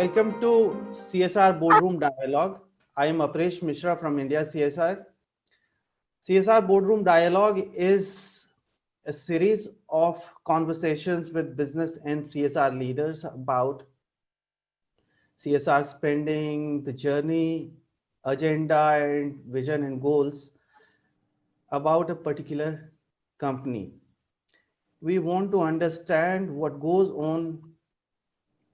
Welcome to CSR Boardroom Dialogue. I am Apresh Mishra from India CSR. CSR Boardroom Dialogue is a series of conversations with business and CSR leaders about CSR spending, the journey, agenda, and vision and goals about a particular company. We want to understand what goes on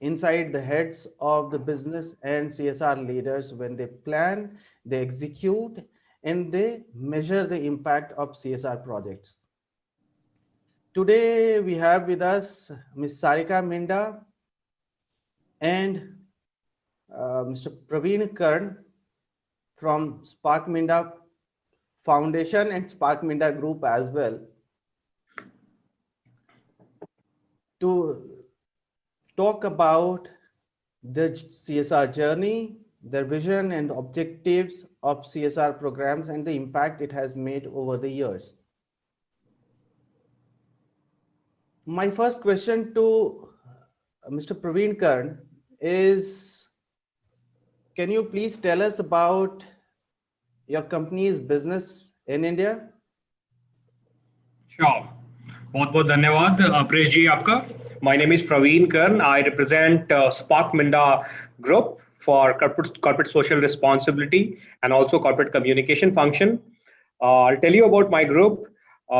inside the heads of the business and CSR leaders when they plan, they execute, and they measure the impact of CSR projects. Today, we have with us Ms. Sarika Minda and Mr. Praveen Karn from Spark Minda Foundation and Spark Minda Group as well to talk about the CSR journey, their vision and objectives of CSR programs and the impact it has made over the years. My first question to Mr. Praveen Karn is, can you please tell us about your company's business in India? Sure. बहुत बहुत धन्यवाद अप्रेश जी आपका. My name is Praveen Karn. I represent Spark Minda Group for corporate social responsibility and also corporate communication function. I'll tell you about my group.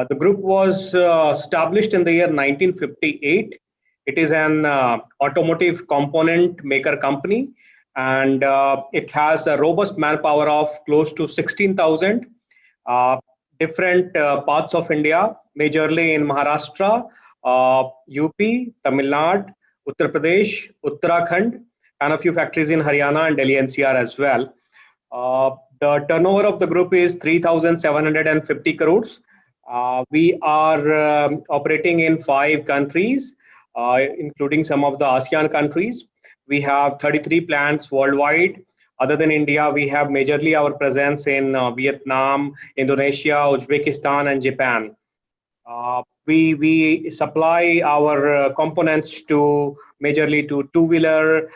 The group was established in the year 1958. It is an automotive component maker company, and it has a robust manpower of close to 16,000. Different parts of India, majorly in Maharashtra, UP, Tamil Nadu, Uttar Pradesh, Uttarakhand, and a few factories in Haryana and Delhi NCR as well. The turnover of the group is 3,750 crores. We are operating in 5 countries, including some of the ASEAN countries. We have 33 plants worldwide. Other than India, we have majorly our presence in Vietnam, Indonesia, Uzbekistan, and Japan. We supply our components to majorly to two-wheeler,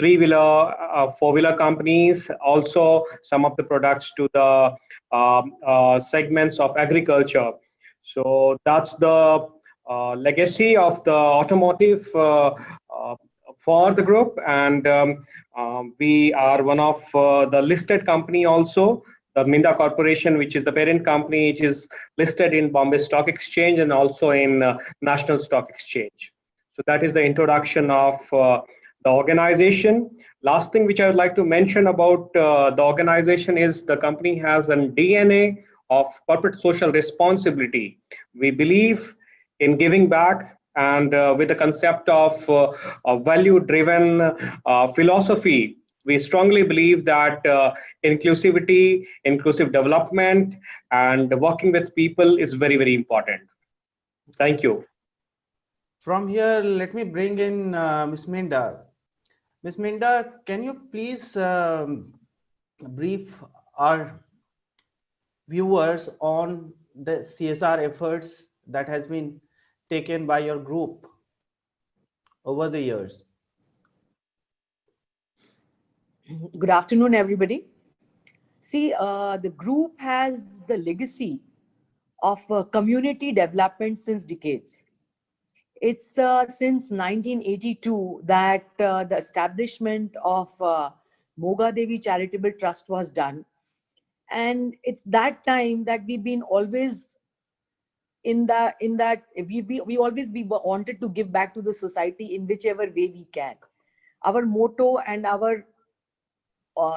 three-wheeler, four-wheeler companies. Also, some of the products to the segments of agriculture. So that's the legacy of the automotive for the group, and we are one of the listed company also, the Minda Corporation, which is the parent company, which is listed in Bombay Stock Exchange and also in National Stock Exchange. So that is the introduction of the organization. Last thing which I would like to mention about the organization is the company has a DNA of corporate social responsibility. We believe in giving back, and with the concept of a value-driven philosophy, we strongly believe that inclusivity, inclusive development, and working with people is very, very important. Thank you. From here, let me bring in Ms. Minda. Ms. Minda, can you please brief our viewers on the CSR efforts that has been taken by your group over the years? Good afternoon, everybody. See, the group has the legacy of community development since decades. It's since 1982 that the establishment of Moga Devi Charitable Trust was done. And it's that time that we've been always in that we always wanted to give back to the society in whichever way we can. Our motto and our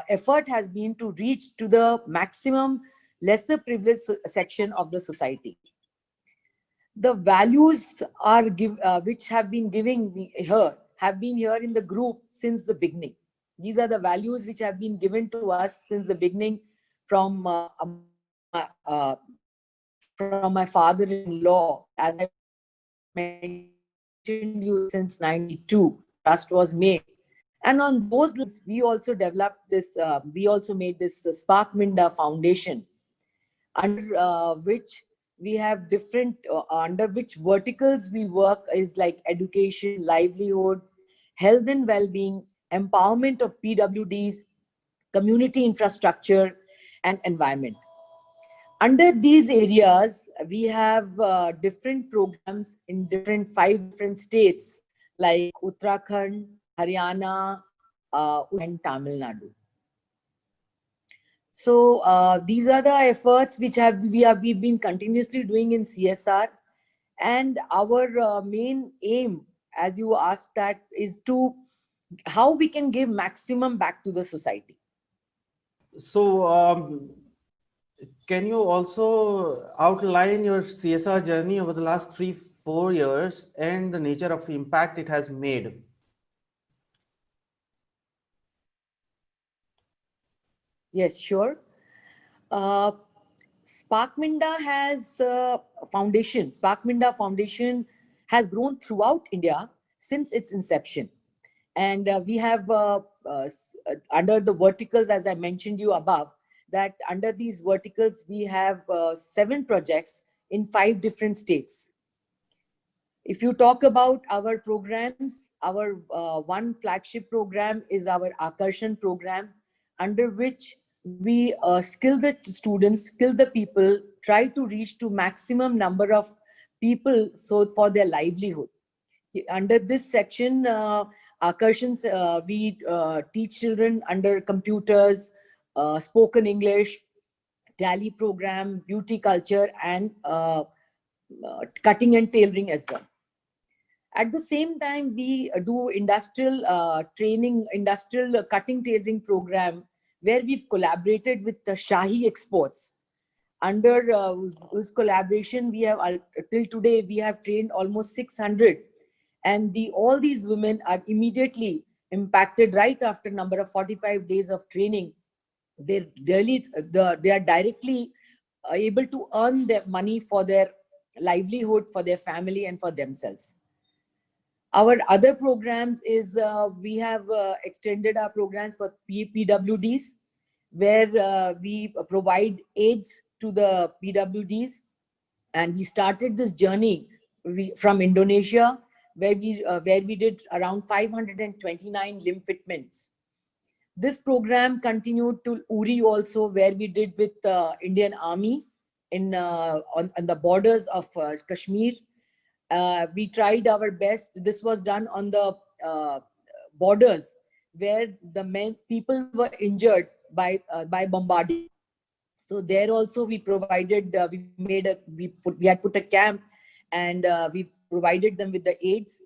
effort has been to reach to the maximum lesser privileged section of the society. The values are which have been have been here in the group since the beginning. These are the values which have been given to us since the beginning from my father-in-law. As I mentioned you, since 92, trust was made. And on those lines, we also developed this, we also made this Spark Minda Foundation, under which we have different, under which verticals we work is like education, livelihood, health and well-being, empowerment of PWDs, community infrastructure, and environment. Under these areas, we have different programs in five different states like Uttarakhand, Haryana, and Tamil Nadu. So these are the efforts which we've been continuously doing in CSR, and our main aim, as you asked, that is to how we can give maximum back to the society. So, can you also outline your CSR journey over the last 3-4 years and the nature of impact it has made? Yes, sure. Uh, Spark Minda has foundation. Spark Minda Foundation has grown throughout India since its inception, and we have under the verticals, as I mentioned you above, that under these verticals we have 7 projects in 5 different states. If you talk about our programs, our one flagship program is our Akarshan program, under which we skill the students, skill the people, try to reach to maximum number of people so for their livelihood. Under this section, Akarshans, we teach children under computers, spoken English, tally program, beauty culture, and cutting and tailoring as well. At the same time, we do industrial training, industrial cutting tailoring program, where we've collaborated with the Shahi Exports. Under whose collaboration, we have till today we have trained almost 600, and all these women are immediately impacted right after number of 45 days of training. They are directly able to earn their money for their livelihood, for their family, and for themselves. Our other programs is we have extended our programs for PWDs, where we provide aids to the PWDs. And we started this journey from Indonesia, where we did around 529 limb fitments. This program continued to Uri also, where we did with the Indian Army on the borders of Kashmir. We tried our best. This was done on the borders where the people were injured by bombarding. So there also we provided, we had put a camp, and we provided them with the aids.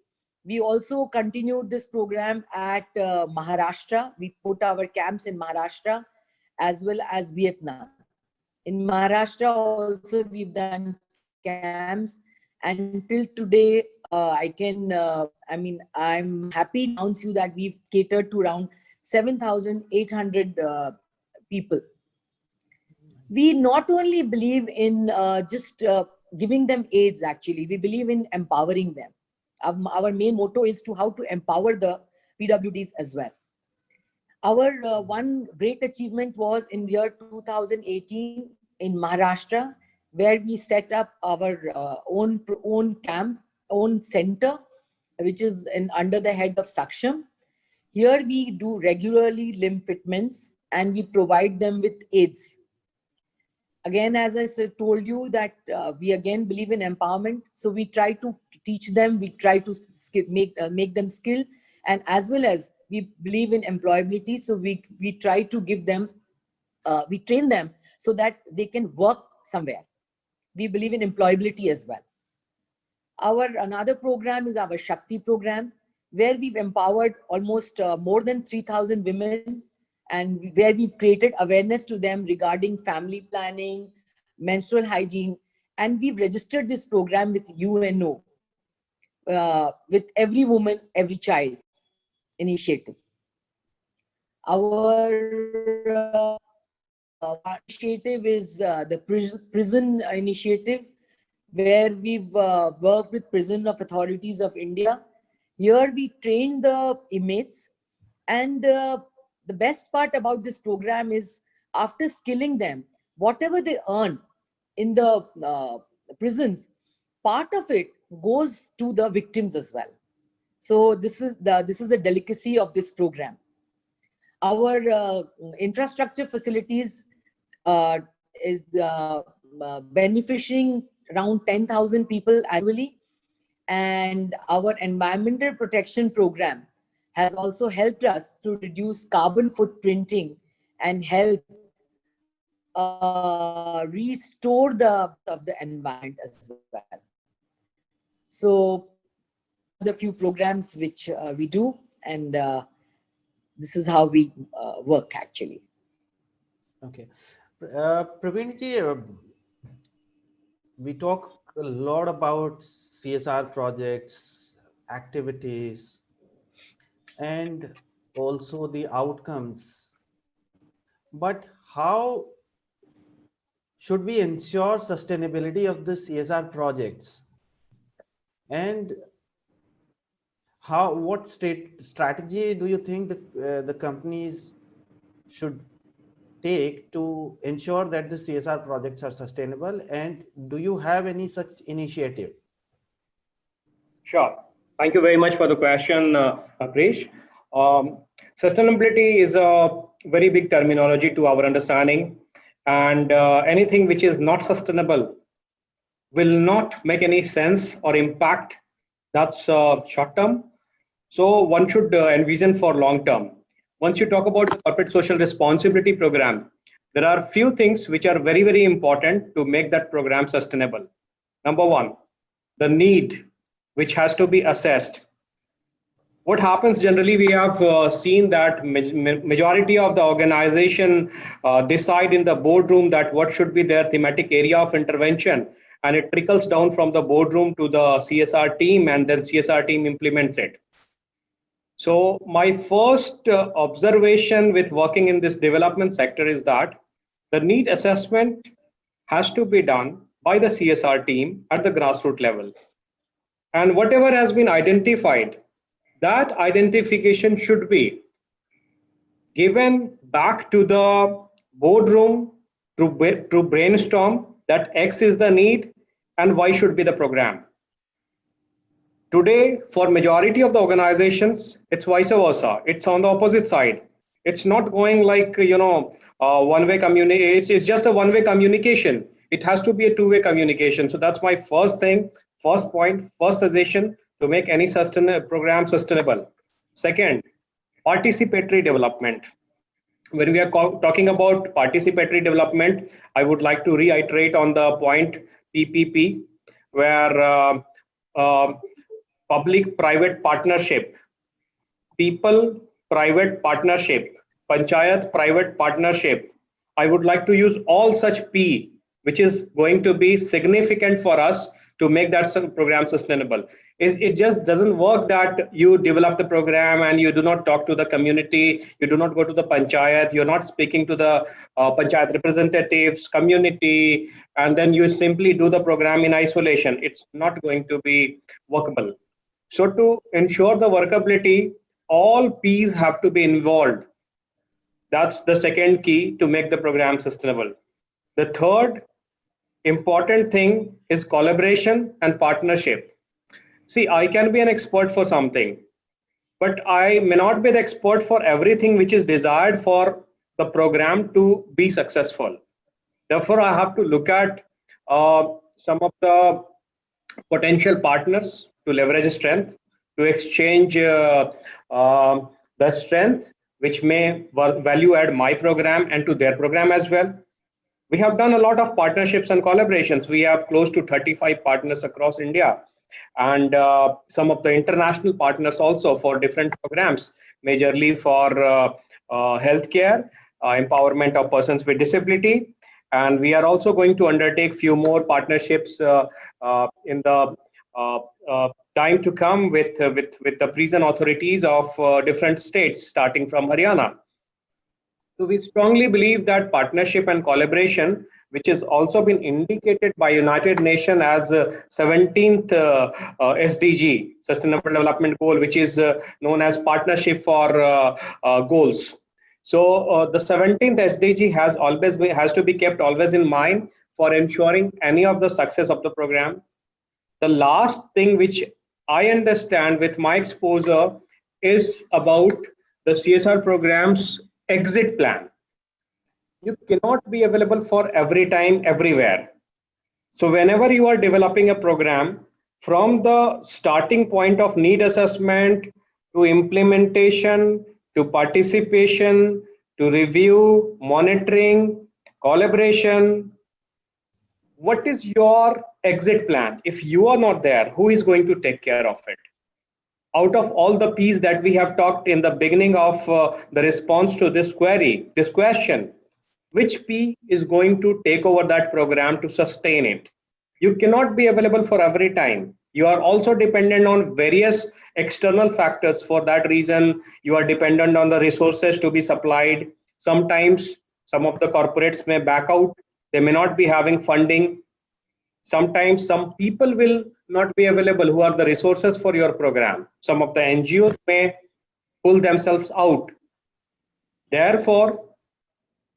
We also continued this program at Maharashtra. We put our camps in Maharashtra as well as Vietnam. In Maharashtra also we've done camps, and till today I'm happy to announce you that we've catered to around 7,800 people. We not only believe in just giving them aids, actually, we believe in empowering them. Our main motto is to how to empower the PWDs as well. Our one great achievement was in year 2018 in Maharashtra, where we set up our own camp, own center, which is under the head of Saksham. Here we do regularly limb fitments, and we provide them with aids. Again, as I told you, that we again believe in empowerment. So we try to teach them, we try to make them skilled, and as well as we believe in employability. So we try to give them, we train them so that they can work somewhere. We believe in employability as well. Another program is our Shakti program, where we've empowered almost more than 3,000 women, and where we've created awareness to them regarding family planning, menstrual hygiene, and we've registered this program with UNO, with Every Woman, Every Child initiative. Our initiative is the prison initiative, where we've worked with Prison of Authorities of India. Here we train the inmates, and the best part about this program is, after skilling them, whatever they earn in the prisons, part of it goes to the victims as well. So this is the delicacy of this program. Our infrastructure facilities is benefiting around 10,000 people annually, and our environmental protection program has also helped us to reduce carbon footprinting and help restore the of the environment as well. So the few programs which we do, and this is how we work actually. Okay. Praveen ji, we talk a lot about CSR projects, activities, and also the outcomes. But how should we ensure sustainability of the CSR projects? And what strategy do you think the companies should take to ensure that the CSR projects are sustainable? And do you have any such initiative? Sure. Thank you very much for the question, Krish. Sustainability is a very big terminology to our understanding, and anything which is not sustainable will not make any sense or impact. That's short term. So one should envision for long term. Once you talk about the corporate social responsibility program, there are few things which are very, very important to make that program sustainable. Number one, the need, which has to be assessed. What happens generally, we have seen that majority of the organization decide in the boardroom that what should be their thematic area of intervention, and it trickles down from the boardroom to the CSR team, and then CSR team implements it. So my first observation with working in this development sector is that the need assessment has to be done by the CSR team at the grassroots level. And whatever has been identified, that identification should be given back to the boardroom to brainstorm that X is the need and Y should be the program. Today, for majority of the organizations, it's vice versa. It's on the opposite side. It's not going like, one-way communication. It's just a one-way communication. It has to be a two-way communication. So that's my first thing, first point, first suggestion to make any program sustainable. Second, participatory development. When we are talking about participatory development, I would like to reiterate on the point PPP, where public-private partnership, people-private partnership, panchayat-private partnership. I would like to use all such P, which is going to be significant for us to make that program sustainable. It just doesn't work that you develop the program and you do not talk to the community, you do not go to the panchayat, you're not speaking to the panchayat representatives, community, and then you simply do the program in isolation. It's not going to be workable. So to ensure the workability, all P's have to be involved. That's the second key to make the program sustainable. The third important thing is collaboration and partnership. See, I can be an expert for something, but I may not be the expert for everything which is desired for the program to be successful. Therefore, I have to look at some of the potential partners to leverage strength, to exchange the strength which may value add my program and to their program as well. We have done a lot of partnerships and collaborations. We have close to 35 partners across India, and some of the international partners also for different programs, majorly for healthcare, empowerment of persons with disability. And we are also going to undertake few more partnerships in the time to come with the prison authorities of different states, starting from Haryana. So we strongly believe that partnership and collaboration, which has also been indicated by United Nations as 17th SDG, Sustainable Development Goal, which is known as Partnership for Goals. So the 17th SDG has to be kept always in mind for ensuring any of the success of the program. The last thing which I understand with my exposure is about the CSR program's exit plan. You cannot be available for every time, everywhere. So whenever you are developing a program, from the starting point of need assessment to implementation to participation to review, monitoring, collaboration, what is your exit plan? If you are not there, who is going to take care of it? Out of all the P's that we have talked in the beginning of the response to this query, this question, which P is going to take over that program to sustain it? You cannot be available for every time. You are also dependent on various external factors. For that reason, you are dependent on the resources to be supplied. Sometimes some of the corporates may back out. They may not be having funding. Sometimes some people will not be available who are the resources for your program. Some of the NGOs may pull themselves out. Therefore,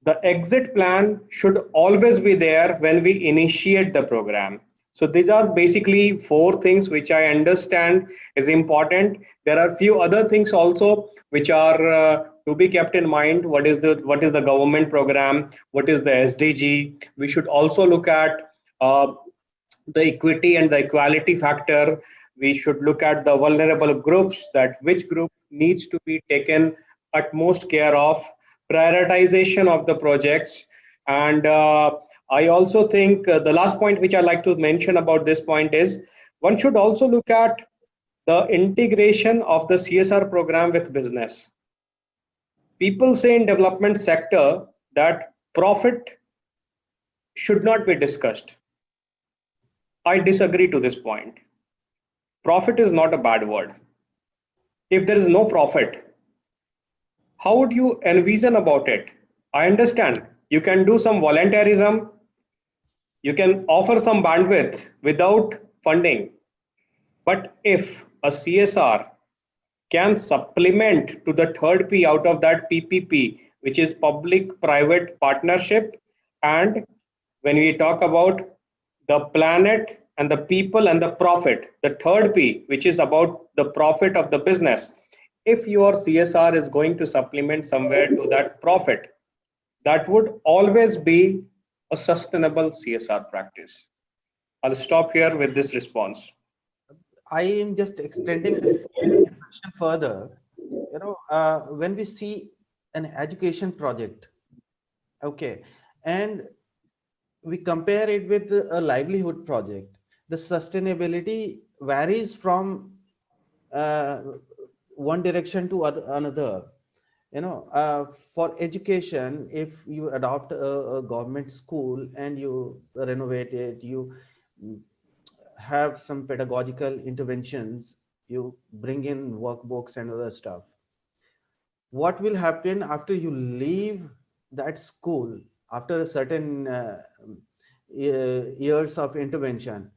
the exit plan should always be there when we initiate the program. So these are basically 4 things which I understand is important. There are few other things also which are to be kept in mind. What is the government program? What is the SDG? We should also look at the equity and the equality factor. We should look at the vulnerable groups, that which group needs to be taken utmost care of, prioritization of the projects. And I also think the last point which I like to mention about this point is one should also look at the integration of the CSR program with business. People say in development sector that profit should not be discussed. I disagree to this point. Profit is not a bad word. If there is no profit, how would you envision about it? I understand you can do some volunteerism, you can offer some bandwidth without funding. But if a CSR can supplement to the third P out of that PPP, which is public-private partnership, and when we talk about the planet and the people and the profit, the third P, which is about the profit of the business, if your CSR is going to supplement somewhere to that profit, that would always be a sustainable CSR practice. I'll stop here with this response. I am just extending this question further. When we see an education project, okay, and we compare it with a livelihood project, the sustainability varies from one direction to another. For education, if you adopt a government school and you renovate it, you have some pedagogical interventions, you bring in workbooks and other stuff. What will happen after you leave that school, after a certain years of intervention?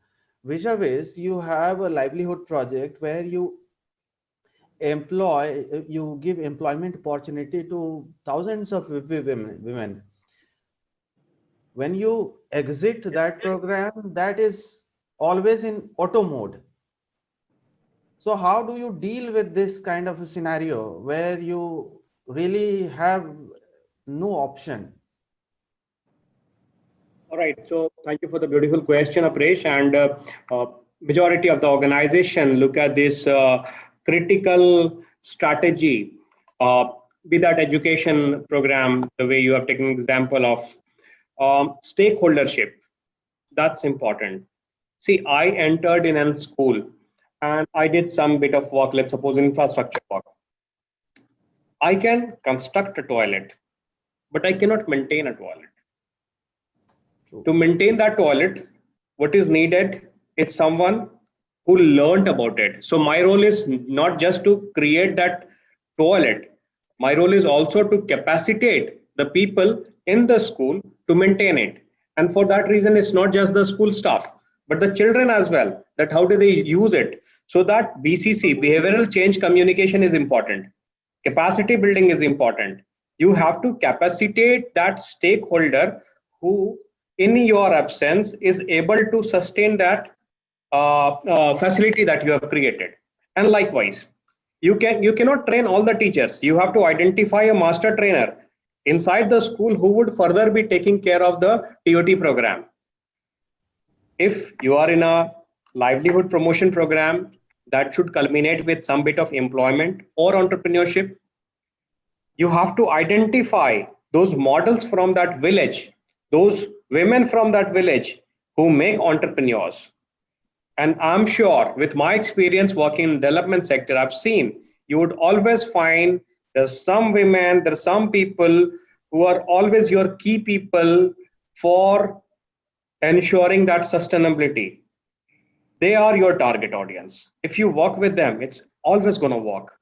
Vis-a-vis, you have a livelihood project where you give employment opportunity to thousands of women. When you exit that program, that is always in auto mode. So how do you deal with this kind of a scenario where you really have no option? All right, so thank you for the beautiful question, Apresh. And majority of the organization look at this critical strategy, be that education program, the way you have taken example of stakeholdership. That's important. See, I entered in a school and I did some bit of work, let's suppose infrastructure work. I can construct a toilet, but I cannot maintain a toilet. To maintain that toilet, what is needed is someone who learned about it. So my role is not just to create that toilet. My role is also to capacitate the people in the school to maintain it. And for that reason, it's not just the school staff, but the children as well, that how do they use it? So that BCC, behavioral change communication, is important. Capacity building is important. You have to capacitate that stakeholder who in your absence is able to sustain that facility that you have created. And likewise, you cannot train all the teachers. You have to identify a master trainer inside the school who would further be taking care of the TOT program. If you are in a livelihood promotion program that should culminate with some bit of employment or entrepreneurship, you have to identify those models from that village, those women from that village who make entrepreneurs. And I'm sure with my experience working in development sector, I've seen you would always find there's some women, there's some people who are always your key people for ensuring that sustainability. They are your target audience. If you work with them, it's always going to work.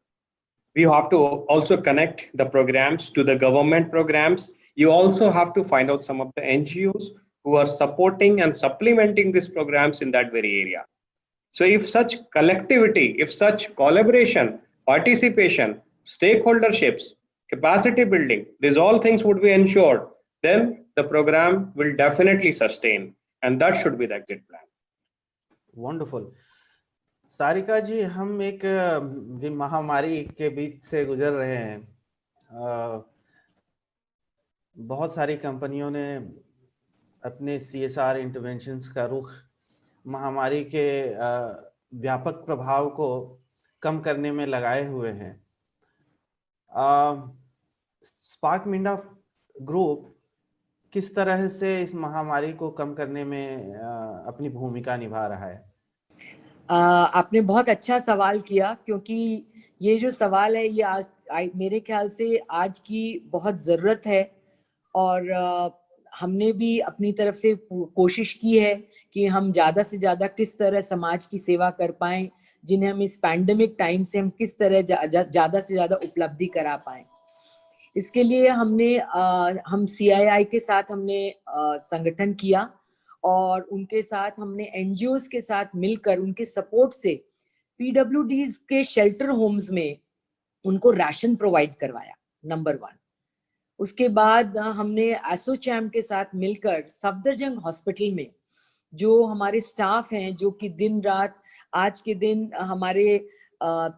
We have to also connect the programs to the government programs. You also have to find out some of the NGOs who are supporting and supplementing these programs in that very area. So if such collectivity, if such collaboration, participation, stakeholderships, capacity building, these all things would be ensured, then the program will definitely sustain, and that should be the exit plan. Wonderful. Sarika ji, हम एक महामारी के बीच से गुजर रहे हैं। बहुत सारी कंपनियों ने अपने CSR इंटरवेंशंस का रुख महामारी के व्यापक प्रभाव को कम करने में लगाए हुए हैं। स्पार्क मिंडा ग्रुप किस तरह से इस महामारी को कम करने में अपनी भूमिका निभा रहा है? आपने बहुत अच्छा सवाल किया, क्योंकि ये जो सवाल है ये आज मेरे ख्याल से आज की बहुत ज़रूरत है। और हमने भी अपनी तरफ से कोशिश की है कि हम ज़्यादा से ज़्यादा किस तरह समाज की सेवा कर पाएं, जिन्हें हम इस पैंडेमिक टाइम से हम किस तरह ज़्यादा से ज़्यादा उपलब्धि करा पाएं। इसके लिए हम CII के साथ हमने संगठन किया, और उनके साथ हमने NGOs के साथ मिलकर उनके सपोर्ट से PWDs के शेल्टर होम्स में उनको राशन प्रोवाइड करवाया, नंबर 1। उसके बाद हमने एसोचैम के साथ मिलकर सफदरजंग हॉस्पिटल में जो हमारे स्टाफ हैं, जो कि दिन रात आज के दिन हमारे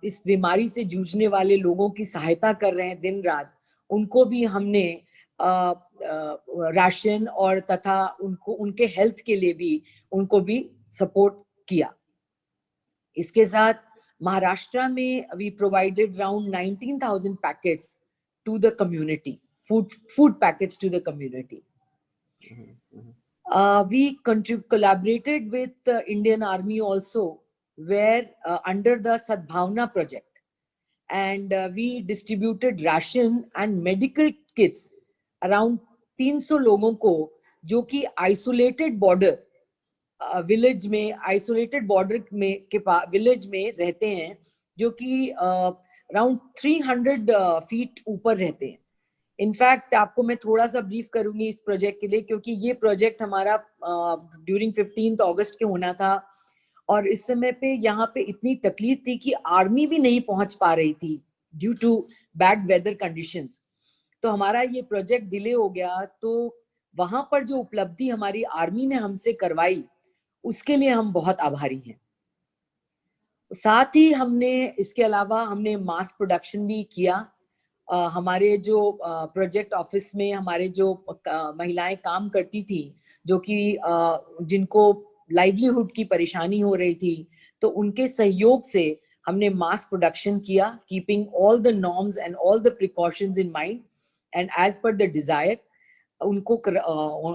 इस बीमारी से जूझने वाले लोगों की सहायता कर रहे हैं दिन रात, उनको भी हमने राशन और तथा उनके हेल्थ के लिए भी उनको भी सपोर्ट किया। इसके साथ महाराष्ट्र में we provided around 19,000 packets to the community, food packets to the community. We collaborated with the Indian Army also, where under the Sadbhavna project, and we distributed ration and medical kits around 300 लोगों को जो कि isolated border village में isolated border में के village में रहते हैं, जो कि around 300 feet ऊपर रहते हैं। इनफैक्ट आपको मैं थोड़ा सा ब्रीफ करूंगी इस प्रोजेक्ट के लिए, क्योंकि ये प्रोजेक्ट हमारा ड्यूरिंग 15 अगस्त के होना था, और इस समय पे यहाँ पे इतनी तकलीफ थी कि आर्मी भी नहीं पहुंच पा रही थी due to bad weather conditions. तो हमारा ये प्रोजेक्ट डिले हो गया। तो वहां पर जो उपलब्धि हमारी आर्मी ने हमसे करवाई, उसके लिए हम बहुत आभारी हैं। साथ ही हमने इसके अलावा हमने मास प्रोडक्शन भी किया। हमारे जो प्रोजेक्ट ऑफिस में हमारे जो महिलाएं काम करती थी, जो कि जिनको लाइवलीहुड की परेशानी हो रही थी, तो उनके सहयोग से हमने मास प्रोडक्शन किया, keeping all the norms and all the precautions in mind and as per the desire. उनको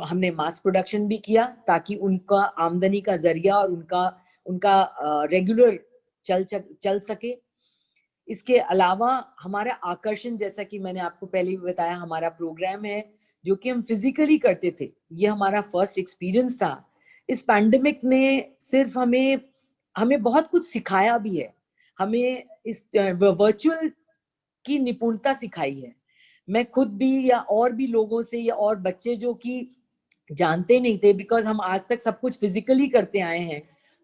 हमने मास प्रोडक्शन भी किया ताकि उनका आमदनी का जरिया और उनका रेगुलर चल सके। इसके अलावा हमारा आकर्षण, जैसा कि मैंने आपको पहले भी बताया, हमारा प्रोग्राम है जो कि हम फिजिकली करते थे। ये हमारा फर्स्ट एक्सपीरियंस था। इस पैंडेमिक ने सिर्फ हमें बहुत कुछ सिखाया भी है, हमें इस वर्चुअल की निपुणता सिखाई है। मैं खुद भी या और भी लोगों से या और बच्चे जो कि जानते नहीं थे, बिकॉज हम आज तक सब कुछ फिजिकली करते आए हैं,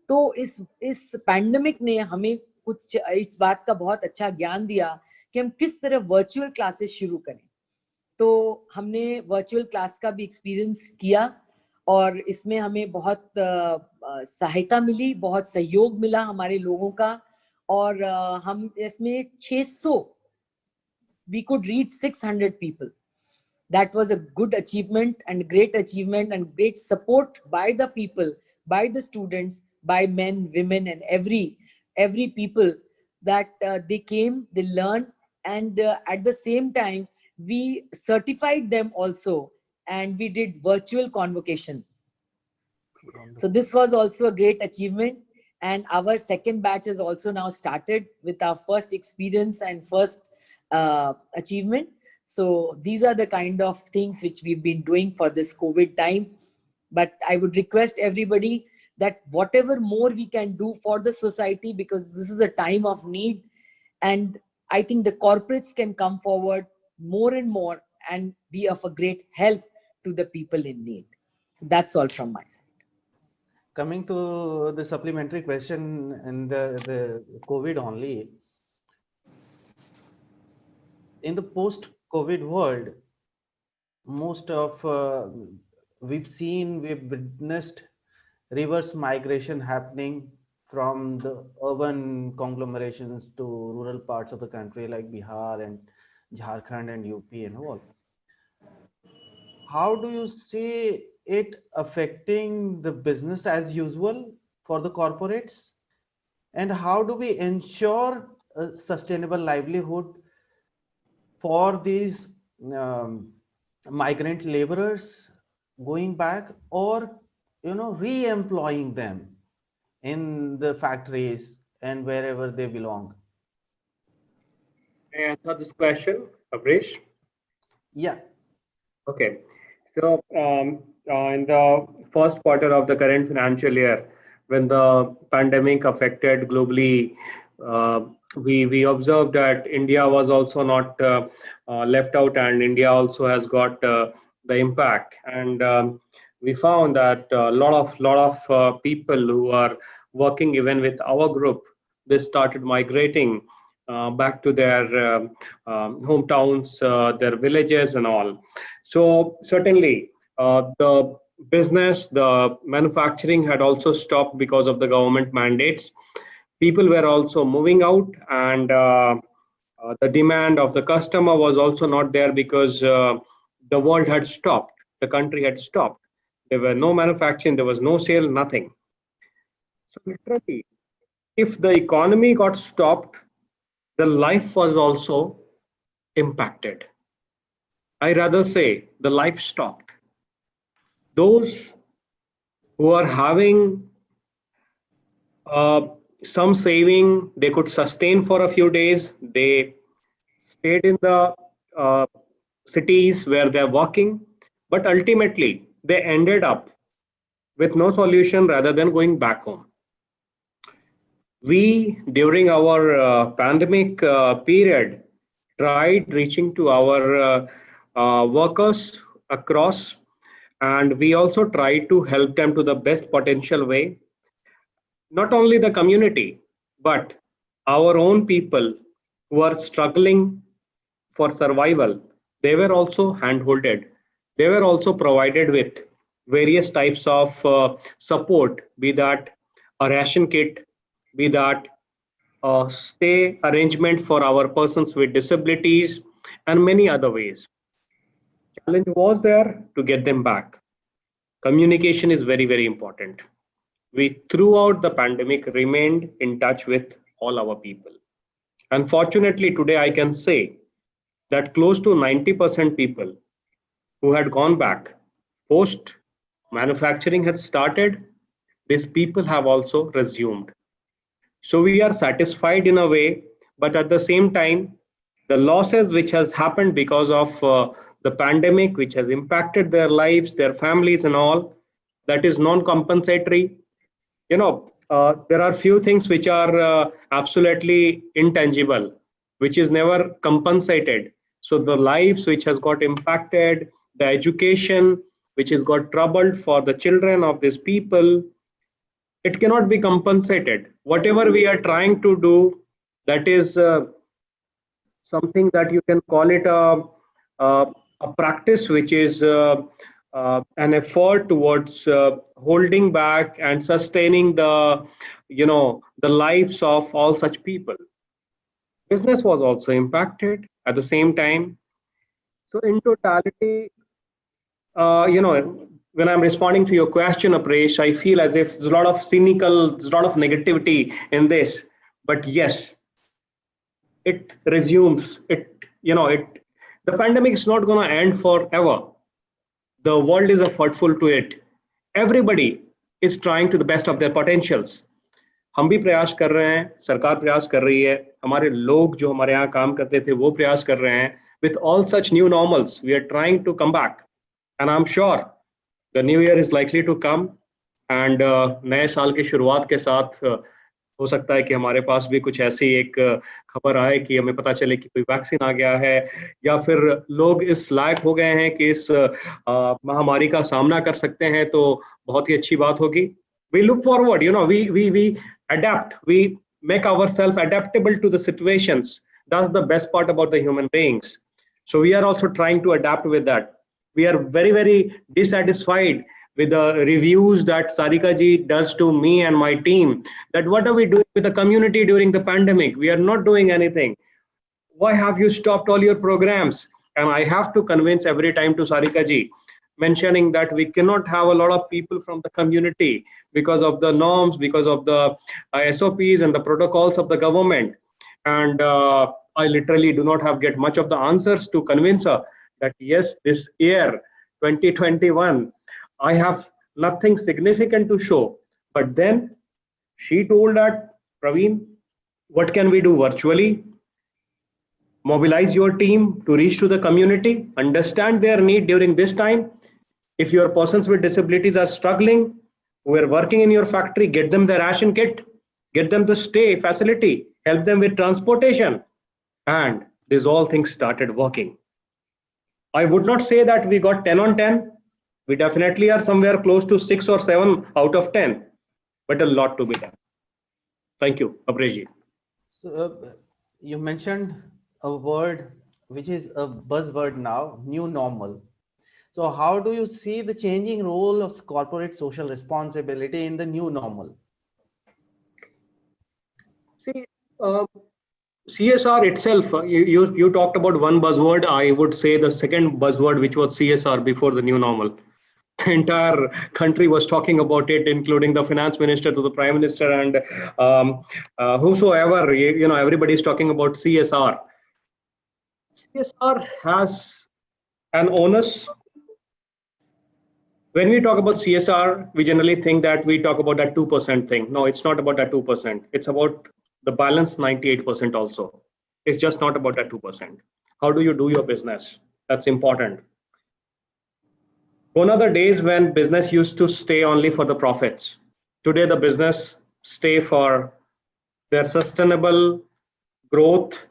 तो इस पैंडेमिक ने हमें कुछ इस बात का बहुत अच्छा ज्ञान दिया कि हम किस तरह वर्चुअल क्लासेस शुरू करें। तो हमने वर्चुअल क्लास का भी एक्सपीरियंस किया, और इसमें हमें बहुत सहायता मिली, बहुत सहयोग मिला हमारे लोगों का, और हम इसमें 600, we could reach 600 people. That was a good achievement and great achievement and great support by the people, by the students, by men, women, and every people that they came, they learned, and at the same time we certified them also, and we did virtual convocation. So this was also a great achievement, and our second batch has also now started with our first experience and first achievement. So these are the kind of things which we've been doing for this COVID time. But I would request everybody that whatever more we can do for the society, because this is a time of need, and I think the corporates can come forward more and more and be of a great help to the people in need. So that's all from my side. Coming to the supplementary question and the COVID only, in the post-COVID world, most of we've witnessed reverse migration happening from the urban conglomerations to rural parts of the country like Bihar and Jharkhand and UP and all. How do you see it affecting the business as usual for the corporates? And how do we ensure a sustainable livelihood for these migrant laborers going back, or re-employing them in the factories and wherever they belong? May I answer this question, Avresh? Yeah. Okay. So in the first quarter of the current financial year, when the pandemic affected globally, we observed that India was also not left out, and India also has got the impact. And we found that a lot of people who are working even with our group, they started migrating back to their hometowns, their villages, and all. So certainly, the business, the manufacturing had also stopped because of the government mandates. People were also moving out, and the demand of the customer was also not there because the world had stopped, the country had stopped. There were no manufacturing, there was no sale, nothing. So literally, if the economy got stopped, the life was also impacted. I rather say the life stopped. Those who are having uh, some saving, they could sustain for a few days. They stayed in the uh, cities where they're working, but ultimately they ended up with no solution rather than going back home. We, during our pandemic period, tried reaching to our workers across, and we also tried to help them to the best potential way. Not only the community, but our own people who are struggling for survival, they were also handholded. They were also provided with various types of support, be that a ration kit, be that a stay arrangement for our persons with disabilities, and many other ways. Challenge was there to get them back. Communication is very, very important. We, throughout the pandemic, remained in touch with all our people. Unfortunately, today I can say that close to 90% people who had gone back post manufacturing had started, these people have also resumed. So we are satisfied in a way, but at the same time, the losses which has happened because of the pandemic, which has impacted their lives, their families, and all, that is non-compensatory. There are few things which are absolutely intangible, which is never compensated. So the lives which has got impacted, the education which has got troubled for the children of these people, it cannot be compensated. Whatever we are trying to do, that is something that you can call it a practice which is an effort towards holding back and sustaining the lives of all such people. Business was also impacted at the same time. So in totality, when I'm responding to your question, Apresh, I feel as if there's a lot of there's a lot of negativity in this. But yes, it resumes. The pandemic is not going to end forever. The world is effortful to it. Everybody is trying to the best of their potentials. हम भी प्रयास कर रहे हैं, सरकार प्रयास कर रही है, हमारे लोग जो हमारे यहाँ काम करते थे वो प्रयास कर रहे हैं. With all such new normals, we are trying to come back, and I'm sure the new year is likely to come. And नए साल की शुरुआत के साथ हो सकता है कि हमारे पास भी कुछ ऐसी एक खबर आए कि हमें पता चले कि कोई वैक्सीन आ गया है, या फिर लोग इस लायक हो गए हैं कि इस महामारी का सामना कर सकते हैं, तो बहुत ही अच्छी बात होगी. We look forward, we adapt, we make ourselves adaptable to the situations. That's the best part about the human beings. So we are also trying to adapt with that. We are very, very dissatisfied with the reviews that Sarika ji does to me and my team, that what are we doing with the community during the pandemic? We are not doing anything. Why have you stopped all your programs? And I have to convince every time to Sarika ji, mentioning that we cannot have a lot of people from the community because of the norms, because of the SOPs and the protocols of the government. And I literally do not get much of the answers to convince her that yes, this year 2021, I have nothing significant to show. But then she told that, Praveen, what can we do virtually? Mobilize your team to reach to the community, understand their need during this time. If your persons with disabilities are struggling, who are working in your factory, get them the ration kit, get them the stay facility, help them with transportation. And these all things started working. I would not say that we got 10 on 10. We definitely are somewhere close to 6 or 7 out of 10, but a lot to be done. Thank you, Apresh. So you mentioned a word which is a buzzword now, new normal. So how do you see the changing role of corporate social responsibility in the new normal? See, CSR itself, you talked about one buzzword. I would say the second buzzword, which was CSR before the new normal. The entire country was talking about it, including the finance minister to the prime minister and whosoever, everybody's talking about CSR. CSR has an onus. When we talk about CSR, we generally think that we talk about that 2% thing. No, it's not about that 2%. It's about the balance 98% also. It's just not about that 2%. How do you do your business? That's important. Gone are the days when business used to stay only for the profits. Today, the business stay for their sustainable growth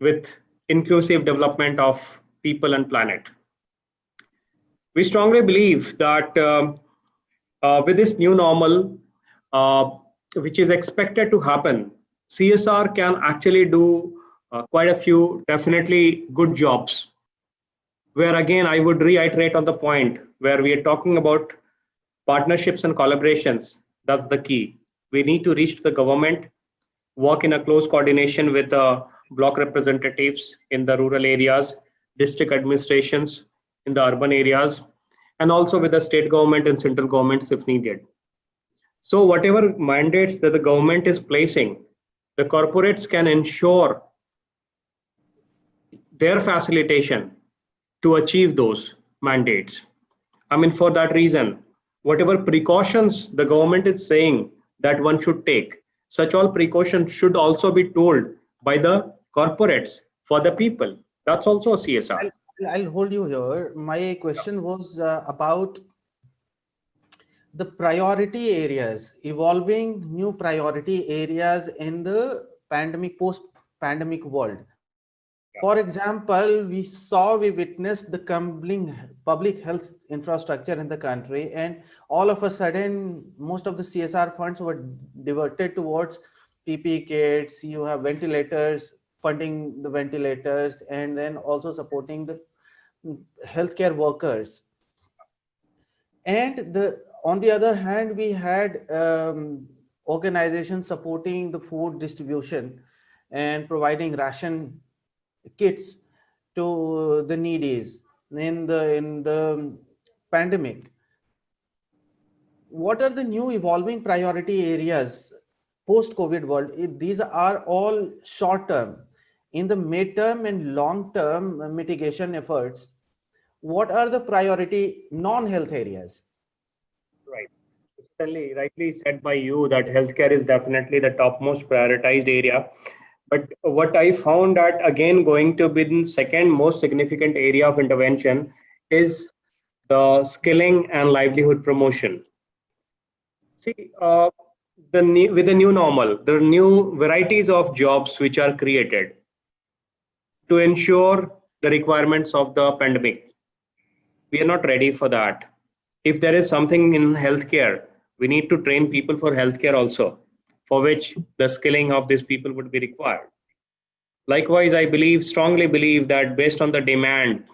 with inclusive development of people and planet. We strongly believe that with this new normal, which is expected to happen, CSR can actually do quite a few definitely good jobs. Where again, I would reiterate on the point where we are talking about partnerships and collaborations. That's the key. We need to reach to the government, work in a close coordination with the block representatives in the rural areas, district administrations in the urban areas, and also with the state government and central governments if needed. So whatever mandates that the government is placing, the corporates can ensure their facilitation to achieve those mandates. I mean, for that reason, whatever precautions the government is saying that one should take, such all precautions should also be told by the corporates for the people. That's also a CSR. I'll hold you here. My question was about the priority areas, evolving new priority areas in the post-pandemic world. For example, we witnessed the crumbling public health infrastructure in the country, and all of a sudden, most of the CSR funds were diverted towards PPE kits. You have ventilators, funding the ventilators, and then also supporting the healthcare workers. And on the other hand, we had organizations supporting the food distribution and providing ration kits to the needies in the pandemic. What are the new evolving priority areas post-COVID world? These are all short-term. In the mid-term and long-term mitigation efforts, what are the priority non-health areas? Right. Certainly, rightly said by you that healthcare is definitely the topmost prioritized area. But what I found that again going to be the second most significant area of intervention is the skilling and livelihood promotion. See, with the new normal, there are new varieties of jobs which are created to ensure the requirements of the pandemic. We are not ready for that. If there is something in healthcare, we need to train people for healthcare also, for which the skilling of these people would be required. Likewise, I strongly believe that based on the demand,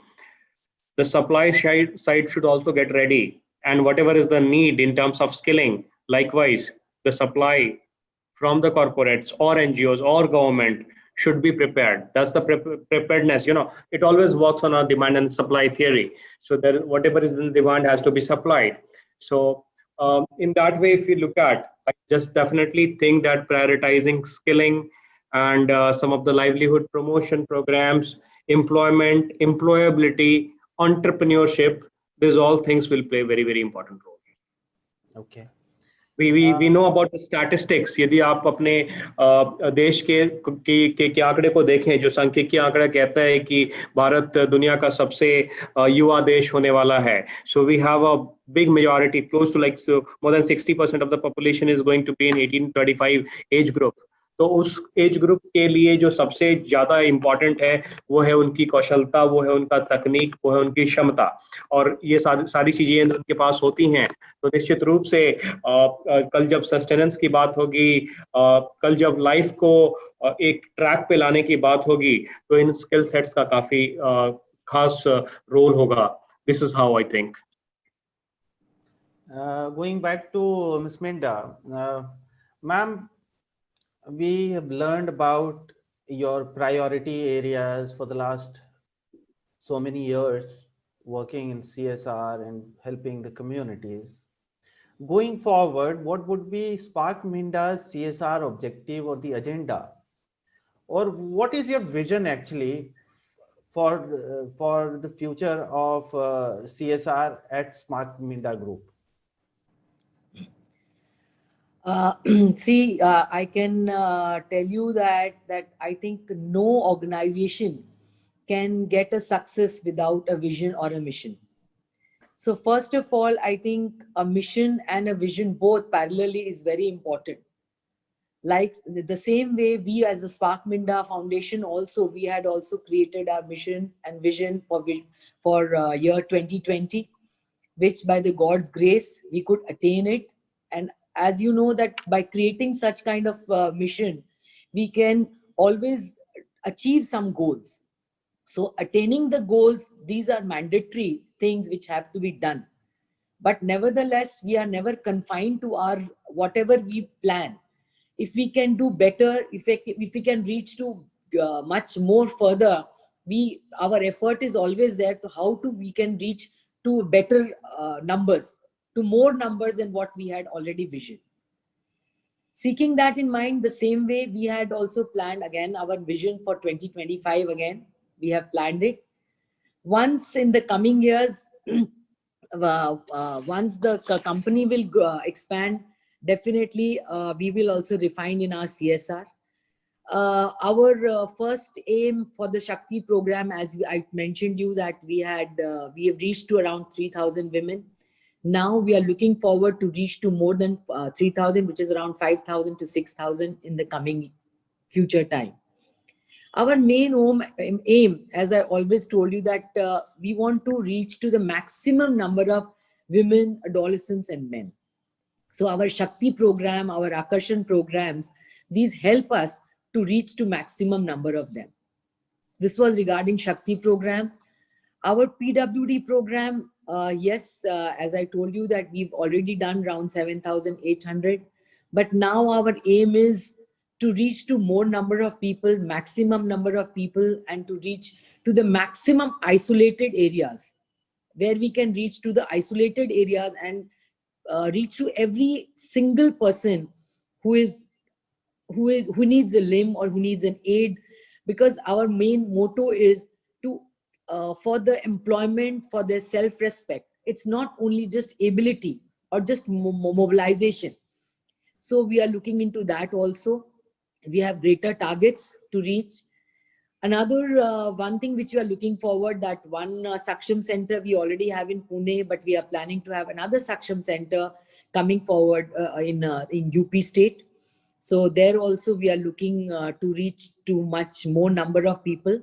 the supply side should also get ready. And whatever is the need in terms of skilling, likewise, the supply from the corporates or NGOs or government should be prepared. That's the preparedness. It always works on a demand and supply theory. So there, whatever is in demand has to be supplied. So in that way, if you look at, I just definitely think that prioritizing skilling and some of the livelihood promotion programs, employment, employability, entrepreneurship, these all things will play a very, very important role. Okay. We know about the statistics. यदि आप अपने देश के आंकड़े को देखें, जो सांख्यिकी आंकड़ा कहता है कि भारत दुनिया का सबसे युवा देश होने वाला है. So we have a big majority, close to more than 60% of the population is going to be in 18-25 age group. तो उस एज ग्रुप के लिए जो सबसे ज्यादा इम्पोर्टेंट है वो है उनकी कौशलता, वो है उनका तकनीक, वो है उनकी क्षमता. और ये सारी चीजें उनके पास होती हैं तो निश्चित रूप से कल जब सस्टेनेंस की बात होगी, कल जब लाइफ को एक ट्रैक पे लाने की बात होगी, तो इन स्किल सेट्स का काफी खास रोल होगा. This is how I think. Going back to Ms. Minda, ma'am, we have learned about your priority areas for the last so many years working in CSR and helping the communities. Going forward, what would be Spark Minda's CSR objective or the agenda? Or what is your vision actually for the future of CSR at Spark Minda Group? I can tell you that I think no organization can get a success without a vision or a mission. So first of all, I think a mission and a vision both parallelly is very important. Like the same way we as the Spark Minda Foundation also, we had also created our mission and vision for year 2020, which by the God's grace, we could attain it. And as you know that by creating such kind of mission, we can always achieve some goals. So attaining the goals, these are mandatory things which have to be done. But nevertheless, we are never confined to our whatever we plan. If we can do better, if we can reach to much more further, our effort is always there to we can reach to better numbers, to more numbers than what we had already visioned. Seeking that in mind, the same way we had also planned again our vision for 2025 again. We have planned it. Once in the coming years, once the company will expand, definitely we will also refine in our CSR. Our first aim for the Shakti program, as I mentioned you, that we have reached to around 3,000 women. Now we are looking forward to reach to more than 3,000, which is around 5,000 to 6,000 in the coming future time. Our main aim, as I always told you, that we want to reach to the maximum number of women, adolescents and men. So our Shakti program, our Akarshan programs, these help us to reach to maximum number of them. This was regarding Shakti program. Our PWD program, Yes, as I told you that we've already done around 7,800, but now our aim is to reach to more number of people, maximum number of people, and to reach to the maximum isolated areas, where we can reach to the isolated areas and reach to every single person who who needs a limb or who needs an aid, because our main motto is to for the employment, for their self-respect. It's not only just ability or just mobilization. So we are looking into that also. We have greater targets to reach. Another one thing which we are looking forward, that one Saksham center we already have in Pune, but we are planning to have another Saksham center coming forward in UP state. So there also we are looking to reach to much more number of people.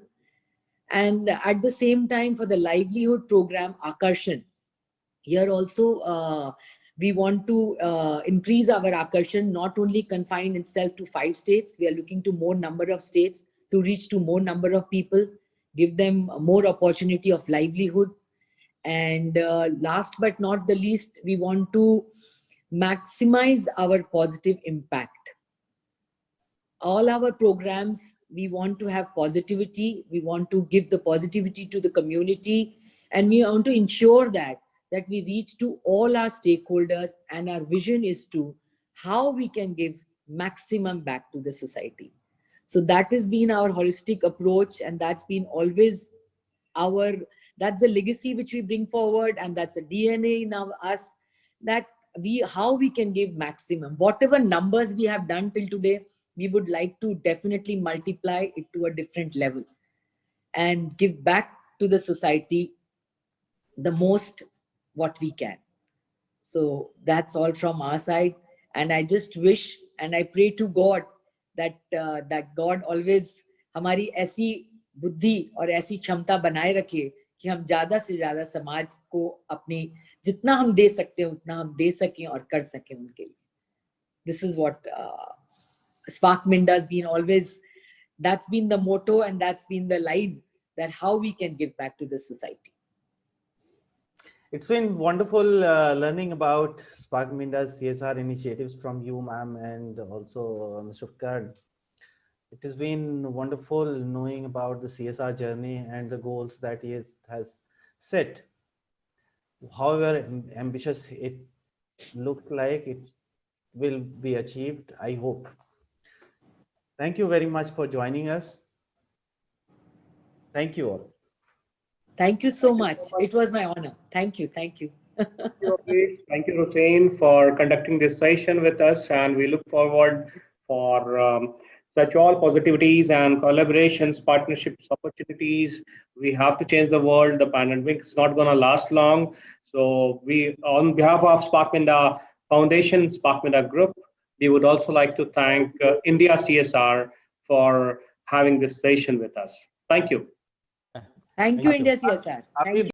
And at the same time, for the livelihood program Akarshan, here also we want to increase our Akarshan, not only confined itself to 5 states. We are looking to more number of states to reach to more number of people, give them more opportunity of livelihood. And last but not the least, we want to maximize our positive impact. All our programs, we want to have positivity, we want to give the positivity to the community, and we want to ensure that we reach to all our stakeholders, and our vision is to how we can give maximum back to the society. So that has been our holistic approach, and that's been always our, that's the legacy which we bring forward, and that's a DNA in us, that we, how we can give maximum. Whatever numbers we have done till today, we would like to definitely multiply it to a different level and give back to the society the most what we can. So that's all from our side. And I just wish and I pray to God that that God always हमारी ऐसी बुद्धि और ऐसी क्षमता बनाए रखे कि हम ज्यादा से ज्यादा समाज को अपनी जितना हम दे सकते हैं उतना हम दे सकें और कर सकें उनके लिए. This is what Spark Minda has been always, that's been the motto and that's been the line, that how we can give back to the society. It's been wonderful learning about Spark Minda's CSR initiatives from you, ma'am, and also Mr. Kard. It has been wonderful knowing about the CSR journey and the goals that he has set. However ambitious it looked like, it will be achieved, I hope. Thank you very much for joining us. Thank you all. Thank you so much. It was my honor. Thank you. Thank you. Thank you, Hussein, for conducting this session with us, and we look forward for such all positivities and collaborations, partnerships, opportunities. We have to change the world. The pandemic is not going to last long. So we, on behalf of Spark Minda Foundation, Spark Minda Group, we would also like to thank India CSR for having this session with us. Thank you. Thank you, India CSR. Thank you.